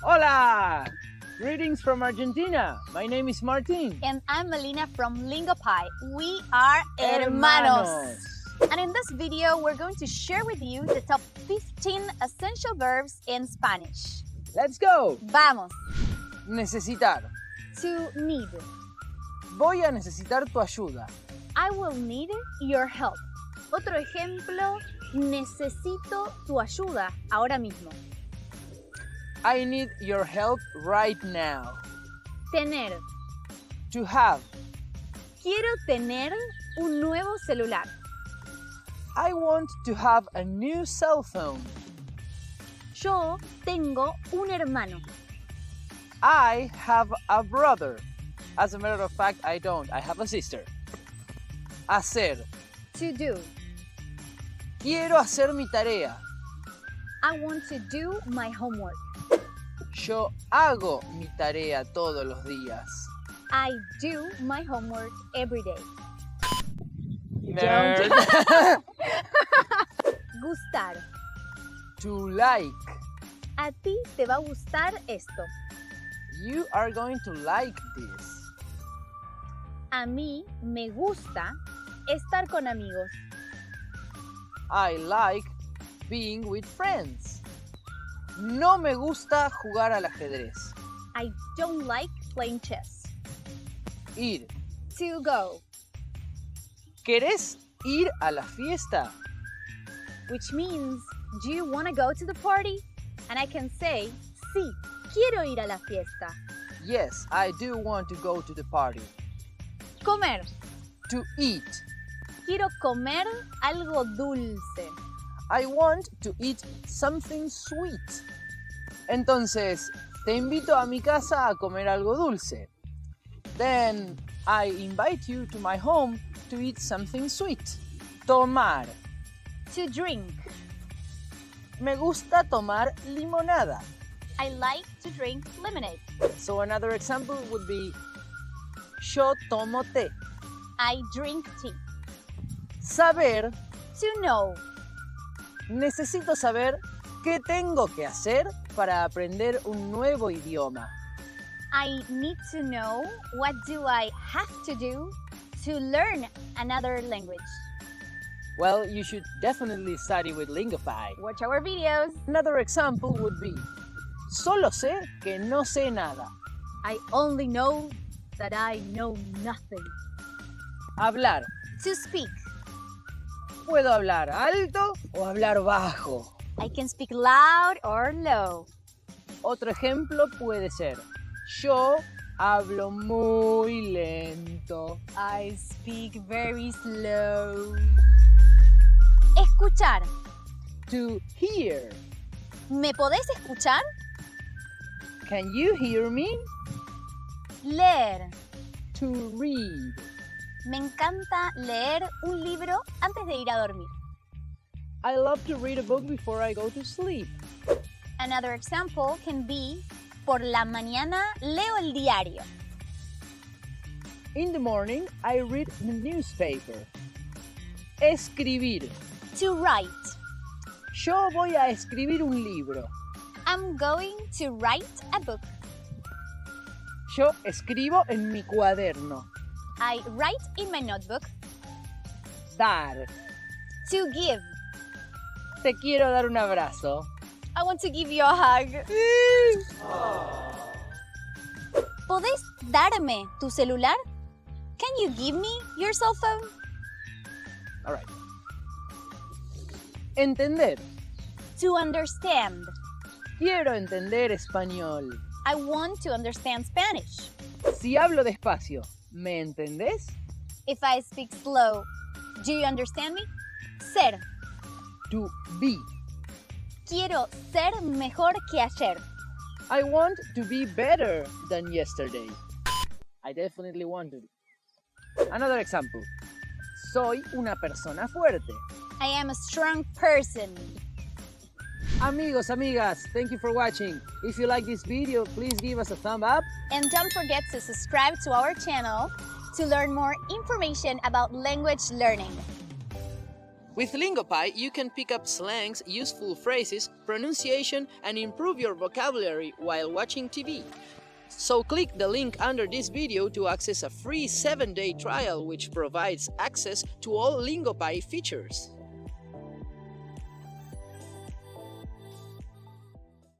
Hola! Greetings from Argentina. My name is Martin. And I'm Melina from Lingopie. We are hermanos. And in this video, we're going to share with you the top 15 essential verbs in Spanish. Let's go! Vamos. Necesitar. To need. Voy a necesitar tu ayuda. I will need your help. Otro ejemplo, necesito tu ayuda ahora mismo. I need your help right now. Tener. To have. Quiero tener un nuevo celular. I want to have a new cell phone. Yo tengo un hermano. I have a brother. As a matter of fact, I don't. I have a sister. Hacer. To do. Quiero hacer mi tarea. I want to do my homework. Yo hago mi tarea todos los días. I do my homework every day. Nerd. Gustar. To like. A ti te va a gustar esto. You are going to like this. A mí me gusta estar con amigos. I like being with friends. No me gusta jugar al ajedrez. I don't like playing chess. Ir. To go. ¿Querés ir a la fiesta? Which means, do you want to go to the party? And I can say, sí, quiero ir a la fiesta. Yes, I do want to go to the party. Comer. To eat. Quiero comer algo dulce. I want to eat something sweet. Entonces, te invito a mi casa a comer algo dulce. Then, I invite you to my home to eat something sweet. Tomar. To drink. Me gusta tomar limonada. I like to drink lemonade. So another example would be, yo tomo té. I drink tea. Saber. To know. Necesito saber qué tengo que hacer para aprender un nuevo idioma. I need to know what do I have to do to learn another language. Well, you should definitely study with Lingopie. Watch our videos. Another example would be, solo sé que no sé nada. I only know that I know nothing. Hablar. To speak. Puedo hablar alto o hablar bajo. I can speak loud or low. Otro ejemplo puede ser, yo hablo muy lento. I speak very slow. Escuchar. To hear. ¿Me podés escuchar? Can you hear me? Leer. To read. Me encanta leer un libro antes de ir a dormir. I love to read a book before I go to sleep. Another example can be, por la mañana leo el diario. In the morning, I read the newspaper. Escribir. To write. Yo voy a escribir un libro. I'm going to write a book. Yo escribo en mi cuaderno. I write in my notebook. Dar. To give. Te quiero dar un abrazo. I want to give you a hug. ¿Podés darme tu celular? Can you give me your cell phone? All right. Entender. To understand. Quiero entender español. I want to understand Spanish. Si hablo despacio, ¿me entendés? If I speak slow, do you understand me? Ser. To be. Quiero ser mejor que ayer. I want to be better than yesterday. I definitely want to. Another example. Soy una persona fuerte. I am a strong person. Amigos, amigas, thank you for watching. If you like this video, please give us a thumb up. And don't forget to subscribe to our channel to learn more information about language learning. With Lingopie, you can pick up slangs, useful phrases, pronunciation, and improve your vocabulary while watching TV. So click the link under this video to access a free 7-day trial which provides access to all Lingopie features.